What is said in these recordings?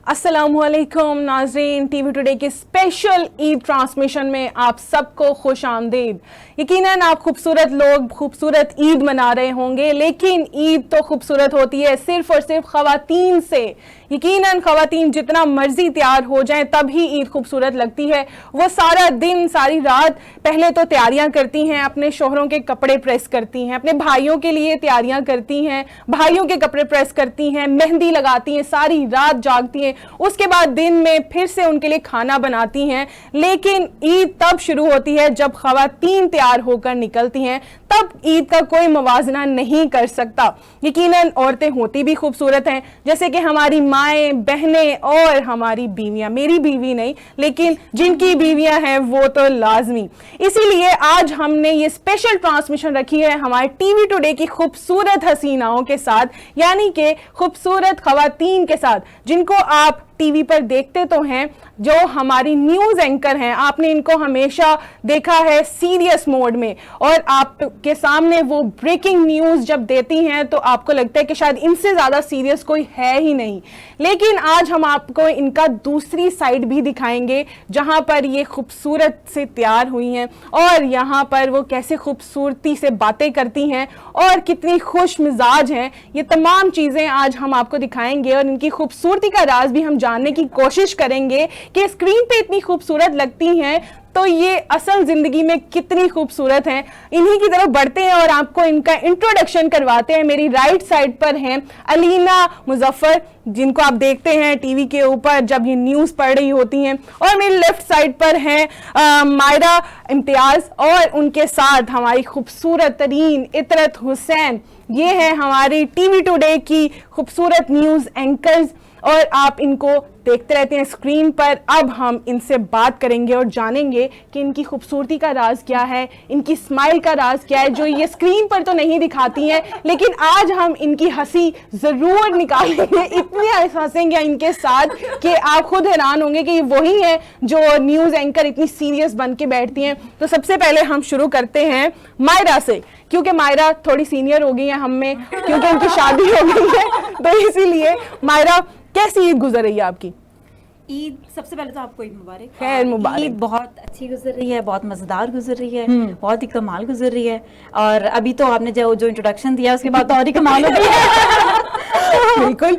अस्सलामुअलैकुम नाज़रीन, TV today के स्पेशल ईद ट्रांसमिशन में आप सबको खुश आमदीद। यकीनन आप खूबसूरत लोग खूबसूरत ईद मना रहे होंगे, लेकिन ईद तो खूबसूरत होती है सिर्फ और सिर्फ ख़वातीन से। यकीनन ख़वातीन जितना मर्जी तैयार हो जाएं तभी ईद खूबसूरत लगती है। वो सारा दिन सारी रात पहले तो तैयारियां करती हैं, अपने शोहरों के कपड़े प्रेस करती हैं, अपने भाइयों के लिए तैयारियां करती हैं, भाइयों के कपड़े प्रेस करती हैं, मेहंदी लगाती हैं, सारी रात जागती हैं, उसके बाद दिन में फिर से उनके लिए खाना बनाती हैं। लेकिन ईद तब शुरू होती है जब ख़वातीन तैयार होकर निकलती हैं, तब ईद का कोई मुवाजना नहीं कर सकता। यकीनन औरतें होती भी खूबसूरत हैं, जैसे कि हमारी माएँ, बहनें और हमारी बीवियां। मेरी बीवी नहीं, लेकिन जिनकी बीवियां हैं वो तो लाजमी। इसीलिए आज हमने ये स्पेशल ट्रांसमिशन रखी है हमारे टीवी टुडे की खूबसूरत हसीनाओं के साथ, यानी कि खूबसूरत ख़वातीन के साथ, जिनको आप टीवी पर देखते तो हैं, जो हमारी न्यूज़ एंकर हैं। आपने इनको हमेशा देखा है सीरियस मोड में, और आपके सामने वो ब्रेकिंग न्यूज़ जब देती हैं तो आपको लगता है कि शायद इनसे ज़्यादा सीरियस कोई है ही नहीं। लेकिन आज हम आपको इनका दूसरी साइड भी दिखाएंगे, जहां पर ये खूबसूरत से तैयार हुई हैं और यहाँ पर वो कैसे खूबसूरती से बातें करती हैं और कितनी खुश मिजाज हैं। ये तमाम चीज़ें आज हम आपको दिखाएंगे और इनकी खूबसूरती का राज भी हम जानने की कोशिश करेंगे कि स्क्रीन पे इतनी खूबसूरत लगती हैं तो ये असल जिंदगी में कितनी खूबसूरत हैं। इन्हीं की तरफ बढ़ते हैं और आपको इनका इंट्रोडक्शन करवाते हैं। मेरी राइट साइड पर हैं अलीना मुजफ्फर, जिनको आप देखते हैं टीवी के ऊपर जब ये न्यूज़ पढ़ रही होती हैं, और मेरी लेफ्ट साइड पर हैं मायरा इम्तियाज़, और उनके साथ हमारी खूबसूरत तरीन इतरत हुसैन। ये है हमारी टीवी टुडे की खूबसूरत न्यूज़ एंकर्स, और आप इनको देखते रहते हैं स्क्रीन पर। अब हम इनसे बात करेंगे और जानेंगे कि इनकी खूबसूरती का राज क्या है, इनकी स्माइल का राज क्या है, जो ये स्क्रीन पर तो नहीं दिखाती हैं, लेकिन आज हम इनकी हंसी ज़रूर निकालेंगे। इतने हंसेंगे इनके साथ कि आप खुद हैरान होंगे कि ये वही हैं जो न्यूज़ एंकर इतनी सीरियस बन के बैठती हैं। तो सबसे पहले हम शुरू करते हैं मायरा से, क्योंकि मायरा थोड़ी सीनियर हो गई है हम में, क्योंकि उनकी शादी हो गई है। तो इसीलिए मायरा, कैसी ईद गुजर रही है आपकी? ईद सबसे पहले तो आपको ईद मुबारक। खैर मुबारक। ईद बहुत अच्छी गुजर रही है, बहुत मजेदार गुजर रही है, बहुत ही कमाल गुजर रही है। और अभी तो आपने जो इंट्रोडक्शन दिया उसके बाद तो और ही कमाल हो गई है। बिल्कुल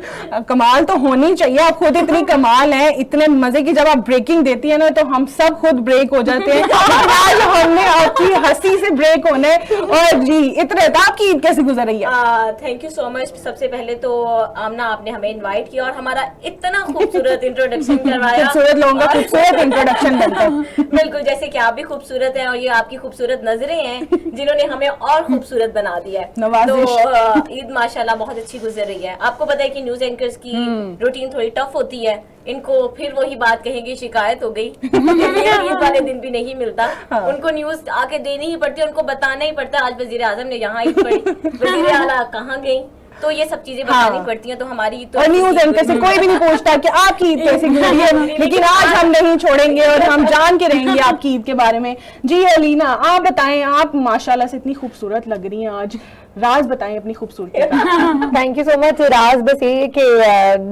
कमाल तो होनी चाहिए। आप खुद इतनी कमाल हैं, इतने मजे की जब आप ब्रेकिंग देती है ना तो हम सब खुद ब्रेक हो जाते हैं। आज हमने आपकी हंसी से ब्रेक होना है। और जी इतरत, आपकी ईद कैसी गुजर रही है? Thank you so much. सबसे पहले तो आमना, आपने हमें इनवाइट किया और हमारा इतना खूबसूरत इंट्रोडक्शन करवाया। खूबसूरत लोगों का खूबसूरत इंट्रोडक्शन बनता है। बिल्कुल, जैसे कि आप भी खूबसूरत हैं और ये आपकी खूबसूरत नजरें हैं जिन्होंने हमें और खूबसूरत बना दिया है। तो ईद माशाल्लाह बहुत अच्छी गुजर रही है। आपको पता है कि न्यूज एंकर्स की रूटीन थोड़ी टफ होती है, इनको फिर वही बात कहेंगे, शिकायत हो गई। ईद वाले दिन भी नहीं मिलता, उनको न्यूज आके देनी ही पड़ती है, उनको बताना ही पड़ता है आज वजीर आजम ने यहाँ ईद पढ़ी, वजीर आला कहाँ गई, तो ये सब चीजें बतानी पड़ती हैं। तो हमारी तो और न्यूज़ एंकर से कोई भी नहीं पूछता कि आपकी ईद कैसी गुजरी है, लेकिन आज हम नहीं छोड़ेंगे और हम जान के रहेंगे आपकी ईद के बारे में। जी अलीना, आप बताएं, आप माशाल्लाह से इतनी खूबसूरत लग रही हैं आज, राज बताएं अपनी खूबसूरती का। Thank you so much. राज बस ये कि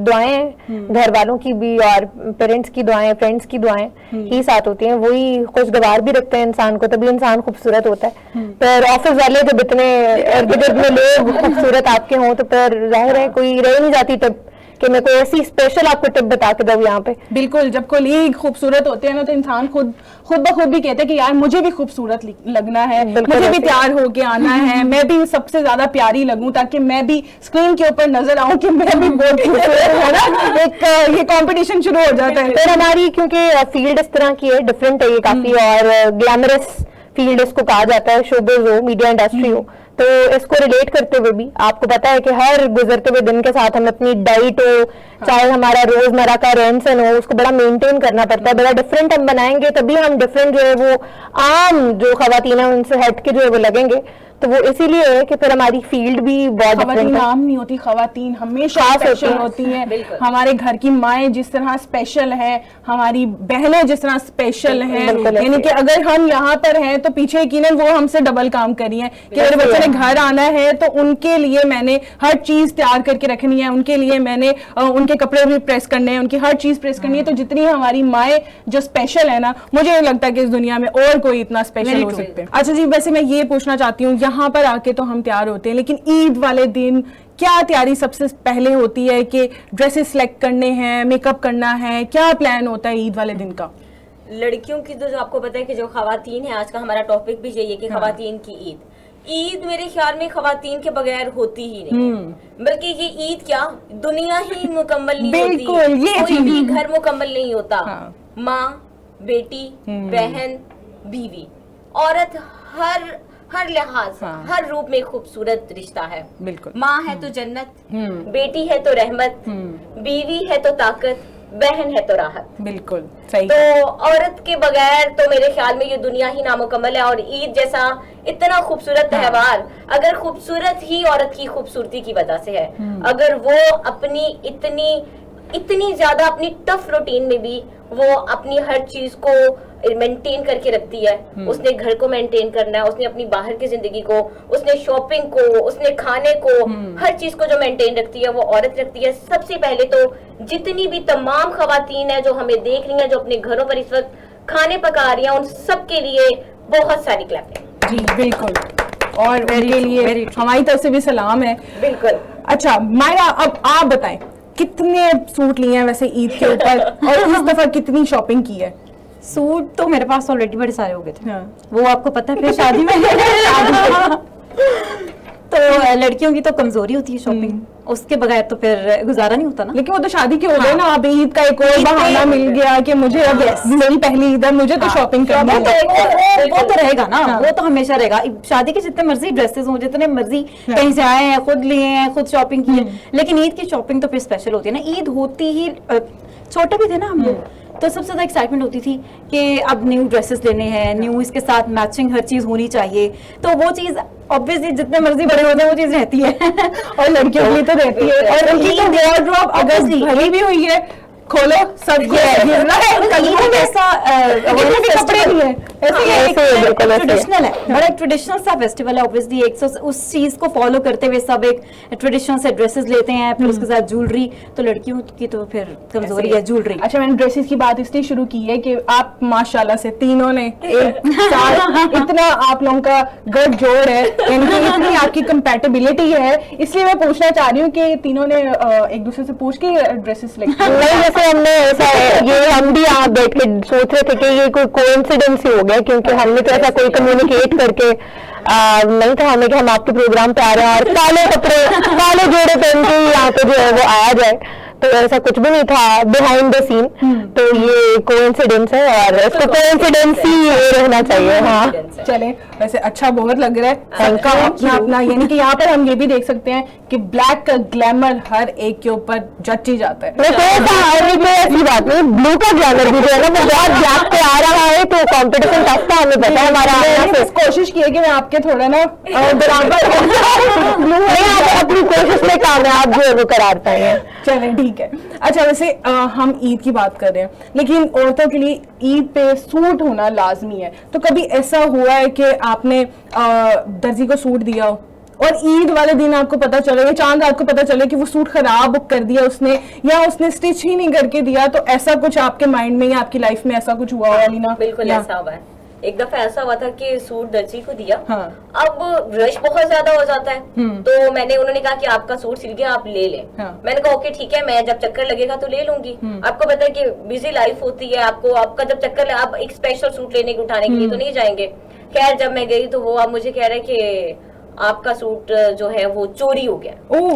दुआएं घर वालों की भी और पेरेंट्स की दुआएं, फ्रेंड्स की दुआएं ही साथ होती हैं, वही खुशगवार भी रखते हैं इंसान को, तभी इंसान खूबसूरत होता है। पर ऑफिस वाले जब इतने इर्द गिर्द में लोग खूबसूरत आपके हों तो फिर जाहिर है कोई रह नहीं जाती टिप कि मैं कोई ऐसी स्पेशल आपको टिप बता के दूं यहाँ पे। बिल्कुल, जब कोलीग खूबसूरत होते हैं ना तो इंसान खुद ब खुद भी कहते हैं कि यार मुझे भी खूबसूरत लगना है, मुझे भी तैयार होके आना है, मैं भी सबसे ज्यादा प्यारी लगूं ताकि मैं भी स्क्रीन के ऊपर नजर आऊं कि मैं भी बहुत खूबसूरत है ना। एक ये कंपटीशन शुरू हो जाता है। फिर हमारी क्योंकि फील्ड इस तरह की है, डिफरेंट है ये काफी, और ग्लैमरस फील्ड इसको कहा जाता है, शोबिज हो, मीडिया इंडस्ट्री हो, तो इसको रिलेट करते हुए भी आपको पता है कि हर गुजरते हुए दिन के साथ हमें अपनी डाइट हो, चाहे हमारा रोजमर्रा का रहन सहन हो, उसको बड़ा मेंटेन करना पड़ता है। बड़ा डिफरेंट हम बनाएंगे तभी हम डिफरेंट जो है वो आम जो खवातीन है उनसे हट के जो है वो लगेंगे। तो वो इसीलिए है कि फिर हमारी फील्ड भी बहुत खवातीन डिफरेंट है। नाम नहीं होती, खवातीन हमेशा स्पेशल होती हैं। हमारे घर की माएँ जिस तरह स्पेशल है, हमारी बहनें जिस तरह स्पेशल हैं, यानी कि अगर हम यहाँ पर हैं तो पीछे यकीनन वो हमसे डबल काम करी हैं कि मेरे बच्चे ने घर आना है तो उनके लिए मैंने हर चीज तैयार करके रखनी है, उनके लिए मैंने उनके कपड़े भी प्रेस करने हैं, उनकी हर चीज प्रेस करनी है। तो जितनी हमारी माएँ जो स्पेशल है ना, मुझे नहीं लगता कि इस दुनिया में और कोई इतना स्पेशल हो सकते हैं। अच्छा जी, वैसे मैं ये पूछना चाहती हूँ, यहाँ पर आके तो हम तैयार होते हैं, लेकिन ईद वाले दिन क्या तैयारी सबसे पहले होती है कि ड्रेसेस सिलेक्ट करने हैं, मेकअप करना है, क्या प्लान होता है ईद वाले दिन का? लड़कियों की तो जो आपको पता है कि जो खवातीन है, आज का हमारा टॉपिक भी यही है कि खवातीन की ईद मेरे ख्याल में खवातीन के बगैर होती ही नहीं, बल्कि ये ईद क्या दुनिया ही मुकम्मल नहीं होती, कोई भी घर मुकम्मल नहीं होता। माँ, बेटी, बहन, बीवी, औरत हर लिहाज हर रूप में खूबसूरत रिश्ता है। बिल्कुल। माँ है तो जन्नत, बेटी है तो रहमत, बीवी है तो ताकत, बहन है तो राहत। बिल्कुल सही। तो औरत के बगैर तो मेरे ख्याल में ये दुनिया ही नामुकम्मल है। और ईद जैसा इतना खूबसूरत त्योहार अगर खूबसूरत ही औरत की खूबसूरती की वजह से है, अगर वो अपनी इतनी ज्यादा अपनी टफ रूटीन में भी वो अपनी हर चीज को मेंटेन करके रखती है, उसने घर को मेंटेन करना है, उसने अपनी बाहर की जिंदगी को, उसने शॉपिंग को, उसने खाने को, हर चीज को जो मेंटेन रखती है वो औरत रखती है। सबसे पहले तो जितनी भी तमाम खवातीन है जो हमें देख रही हैं, जो अपने घरों पर इस वक्त खाने पका रही हैं, उन सब के लिए बहुत सारी क्लैपिंग। जी बिल्कुल, और उनके लिए हमारी तरफ से भी सलाम है। बिल्कुल। अच्छा माया, अब आप बताएं कितने सूट लिए हैं वैसे ईद के ऊपर और इस दफा कितनी शॉपिंग की है? सूट तो मेरे पास ऑलरेडी बड़े सारे हो गए थे। हाँ। वो आपको पता है फिर शादी में तो लड़कियों की तो कमजोरी होती है शॉपिंग, उसके बगैर तो फिर गुजारा नहीं होता ना। लेकिन वो तो शादी के हो गए ना, अब ईद का एक और बहाना मिल गया कि मुझे अब मेरी पहली ईद है, मुझे तो शॉपिंग करनी है। वो तो रहेगा ना, वो तो हमेशा रहेगा। शादी के जितने मर्जी ड्रेसेस हों, जितने मर्जी कहीं से आए हैं, खुद लिए हैं, खुद शॉपिंग की है, लेकिन ईद की शॉपिंग तो फिर स्पेशल होती है ना। ईद होती ही, छोटे भी थे ना हम लोग, तो सबसे ज्यादा एक्साइटमेंट होती थी कि अब न्यू ड्रेसेस लेने हैं, न्यू इसके साथ मैचिंग हर चीज होनी चाहिए। तो वो चीज ऑब्वियसली जितने मर्जी बड़े होते हैं वो चीज रहती है और लड़कियों के लिए तो रहती है, और उनकी तो वार्डरोब अगर भरी भी हुई है, खोलो सब ट्रेडिशनल है, बड़ा ट्रेडिशनल सा फेस्टिवल है। ऑब्वियसली उस चीज को फॉलो करते हुए सब एक ट्रेडिशनल से ड्रेसेस लेते हैं, फिर उसके साथ ज्वेलरी। तो लड़कियों की तो फिर कमजोरी है ज्वेलरी। अच्छा, मैंने ड्रेसेस की बात इसलिए शुरू की है कि आप माशाल्लाह से तीनों ने एक साथ इतना आप लोगों का गठजोड़ है, इतनी आपकी कंपैटिबिलिटी है, इसलिए मैं पूछना चाह रही हूँ कि तीनों ने एक दूसरे से पूछ के ड्रेसेस लेके जैसे हमने ऐसा ये हम भी यहाँ बैठ के सोच रहे थे कि ये कोई कोइंसिडेंस ही हो गया, क्योंकि हमने तो ऐसा कोई कम्युनिकेट करके नहीं था हमें कि हम आपके प्रोग्राम पे आ रहे हैं और काले कपड़े काले जोड़े पहन के यहाँ पे जो है वो आया जाए, तो ऐसा कुछ भी नहीं था बिहाइंड द सीन। तो ये कोइंसिडेंस है और इसको कोइंसिडेंस ही रहना चाहिए। हाँ चले, वैसे अच्छा बहुत लग रहा है सबका अपना अपना, यानी कि यहाँ पर हम ये भी देख सकते हैं कि ब्लैक का ग्लैमर हर एक के ऊपर जच ही जाता है। ऐसी बात नहीं, ब्लू का ग्लैमर भी जो है ना वो बहुत ब्लैक पे आ रहा है, तो कॉम्पिटिशन टफ था, हमें पता है हमारा। कोशिश की है कि मैं आपके थोड़ा ना बराबर अपनी कोशिश में कामयाब जो है वो करार पाएंगे। चले ठीक है। अच्छा वैसे हम ईद की बात कर रहे हैं, लेकिन औरतों के लिए ईद पे सूट होना लाजमी है, तो कभी ऐसा हुआ है कि आपने दर्जी को सूट दिया हो और ईद वाले दिन आपको पता चले या चांद रात को पता चले कि वो सूट खराब कर दिया उसने, या उसने स्टिच ही नहीं करके दिया, तो ऐसा कुछ आपके माइंड में या आपकी लाइफ में ऐसा कुछ हुआ हो अलीना? बिल्कुल ऐसा हुआ है। एक दफा ऐसा हुआ था कि सूट दर्जी को दिया, हाँ। अब रश बहुत ज्यादा हो जाता है, तो उन्होंने कहा कि आपका सूट सिल गया, आप ले लें। हाँ। मैंने कहा ओके ठीक है, मैं जब चक्कर लगेगा तो ले लूंगी। आपको पता है कि बिजी लाइफ होती है, आपका जब चक्कर आप एक स्पेशल सूट लेने के उठाने के लिए तो नहीं जाएंगे। खैर जब मैं गई तो वो अब मुझे कह रहे कि आपका सूट जो है वो चोरी हो गया। ओह,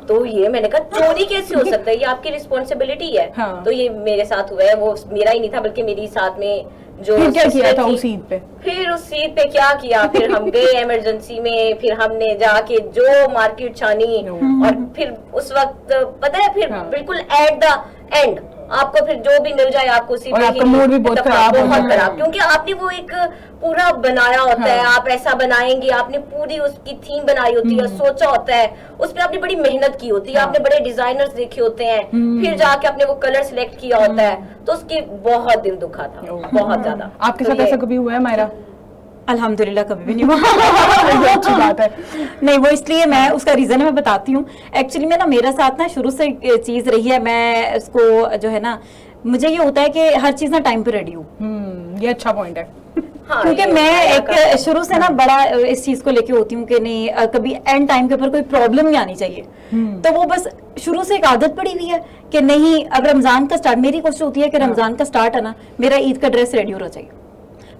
तो ये मैंने कहा चोरी कैसे हो सकता है, ये आपकी रिस्पॉन्सिबिलिटी है। हाँ। तो ये मेरे साथ हुआ है, वो मेरा ही नहीं था बल्कि मेरी साथ में जो फिर क्या किया था थी, उस ईद पे? फिर उस ईद पे क्या किया, फिर हम गए इमरजेंसी में, फिर हमने जाके जो मार्केट छानी और फिर उस वक्त पता है फिर हाँ। बिल्कुल एट द एंड आपको फिर जो भी मिल जाए आपको उसी और पे आपका ही मूड भी बहुत इत्तेफाक, खराब हो बहुत जाता है। खराब, क्योंकि आपने वो एक पूरा बनाया होता है, आप ऐसा बनाएंगे, आपने पूरी उसकी थीम बनाई होती है, सोचा होता है, उस पर आपने बड़ी मेहनत की होती है, आपने बड़े डिजाइनर्स देखे होते हैं, फिर जाके आपने वो कलर सिलेक्ट किया होता है, तो उसकी बहुत दिल दुखा था, बहुत ज्यादा। आपके तो साथ ये- ऐसा कभी हुआ है मायरा? अल्हम्दुलिल्लाह कभी भी नहीं हुआ। ये अच्छी बात है। नहीं, वो इसलिए, मैं उसका रीजन है मैं बताती हूँ। एक्चुअली में ना मेरे साथ ना शुरू से एक चीज रही है, मैं इसको जो है ना, मुझे ये होता है कि हर चीज ना टाइम पे रेडी हूँ। ये अच्छा पॉइंट है। हाँ, क्योंकि ये मैं मायरा एक का- शुरू से ना बड़ा इस चीज को लेके होती हूँ कि नहीं, कभी एंड टाइम के ऊपर कोई प्रॉब्लम नहीं आनी चाहिए। तो वो बस शुरू से एक आदत पड़ी हुई है कि नहीं, अब रमजान का स्टार्ट, मेरी कोशिश होती है कि रमजान का स्टार्ट है ना, मेरा ईद का ड्रेस रेडी होना चाहिए।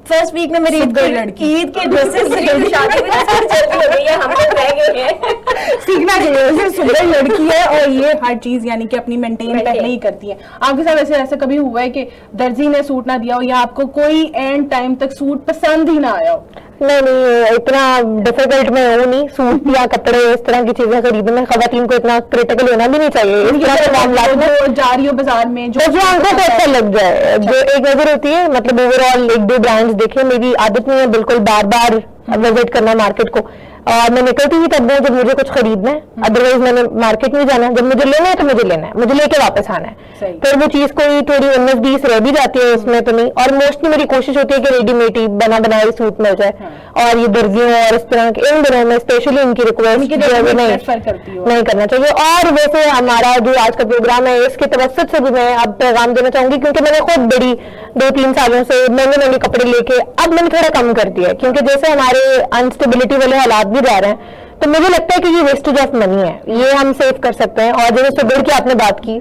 फर्स्ट वीक में मेरी ईद के ड्रेसेस शादी भी तो जल्दी हो गई है, हम लोग रह गए हैं। सीखना चाहिए, सिर्फ सुंदर लड़की है और ये हर चीज यानी कि अपनी मेंटेन पहले ही करती है। आपके साथ ऐसे ऐसा कभी हुआ है कि दर्जी ने सूट ना दिया हो या आपको कोई एंड टाइम तक सूट पसंद ही ना आया हो? नहीं, इतना डिफिकल्ट मैं हूँ नहीं, सूट या कपड़े इस तरह की चीजें खरीदने में खवातीन को इतना क्रिटिकल होना भी नहीं चाहिए इस तरह के मामलात में। जो जा रही हो बाजार में, जो आंखों को अच्छा लग जाए, जो एक नजर होती है, मतलब ओवरऑल एक दो ब्रांड्स देखे। मेरी आदत नहीं है बिल्कुल बार बार विजिट करना मार्केट को, और मैं निकलती ही तब हूँ जब मुझे कुछ खरीदना है, अदरवाइज मैंने मार्केट में जाना है। जब मुझे लेना है तो मुझे लेना है, मुझे लेके वापस आना है। सही। फिर वो चीज कोई थोड़ी 19-20 रह भी जाती है उसमें तो नहीं, और मोस्टली मेरी कोशिश होती है कि रेडीमेड ही बना बनाए सूट मिल जाए। और ये दर्जियों और इस तरह के इन दिनों में स्पेशली इनकी रिक्वेस्ट प्रेफर करती हो? नहीं करना चाहिए। और वैसे हमारा जो आज का प्रोग्राम है, इसके तवज्जुद से भी मैं अब पैगाम देना चाहूंगी, क्योंकि मैंने खुद बड़ी 2-3 सालों से महंगे कपड़े लेके अब मैंने थोड़ा कम कर दिया है, क्योंकि जैसे हमारे अनस्टेबिलिटी वाले हालात भी जा रहे हैं, तो मुझे लगता है कि ये वेस्टेज ऑफ मनी है, ये हम सेव कर सकते हैं। और जैसे सुबह की आपने बात की,